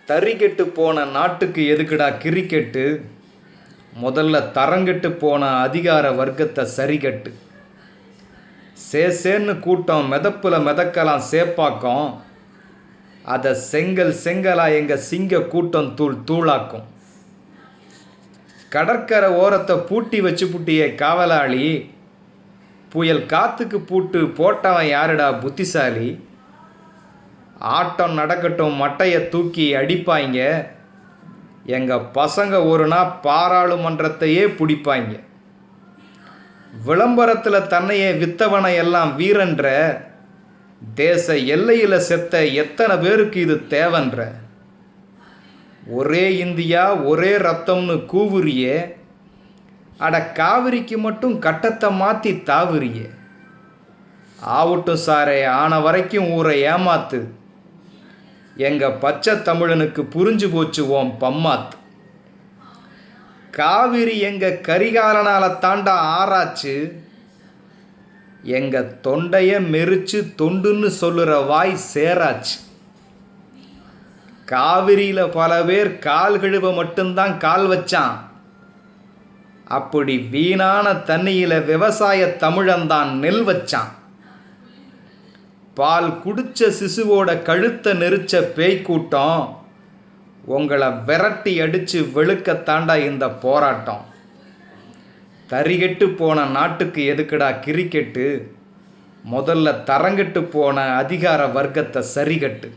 தறிகெட்டு போன நாட்டுக்கு எதுக்குடா கிரிக்கெட்டு? முதல்ல தரங்கெட்டு போன அதிகார வர்க்கத்தை சரிகட்டு. சேசேன்னு கூட்டம் மிதப்புல மிதக்கலாம் சேப்பாக்கம். அதை செங்கல் செங்கலா எங்க சிங்க கூட்டம் தூள் தூளாக்கும். கடற்கரை ஓரத்தை பூட்டி வச்சு புட்டிய காவலாளி, புயல் காத்துக்கு பூட்டு போட்டவன் யாருடா புத்திசாலி? ஆட்டம் நடக்கட்டும் மட்டையை தூக்கி அடிப்பாங்க, எங்கள் பசங்க ஒரு நாள் பாராளுமன்றத்தையே பிடிப்பாங்க. விளம்பரத்தில் தன்னையே வித்தவனை எல்லாம் வீரன்ற, தேச எல்லையில் செத்த எத்தனை பேருக்கு இது தேவன்ற. ஒரே இந்தியா ஒரே ரத்தம்னு கூவுறியே, அட காவிரிக்கு மட்டும் கட்டத்தை மாற்றி தாவுறியே. ஆவட்டும் சாரே, ஆன வரைக்கும் ஊரை ஏமாத்து, எங்கள் பச்சை தமிழனுக்கு புரிஞ்சு போச்சு ஓம் பம்மாத்து. காவிரி எங்கள் கரிகாலனால் தாண்டா ஆராய்ச்சு, எங்கள் தொண்டைய மெரிச்சு தொண்டுன்னு சொல்லுற வாய் சேராச்சு. காவிரியில் பல பேர் கால் கழுவ மட்டும்தான் கால் வச்சான், அப்படி வீணான தண்ணியில் விவசாய தமிழன்தான் நெல் வச்சான். பால் குடிச்ச சிசுவோட கழுத்தை நெரிச்ச பேய்க்கூட்டம், உங்களை விரட்டி அடித்து வெளுக்கத்தாண்டா இந்த போராட்டம். தறிகெட்டு போன நாட்டுக்கு எதுக்குடா கிரிக்கெட்டு? முதல்ல தரங்கெட்டு போன அதிகார வர்க்கத்தை சரிகட்டு.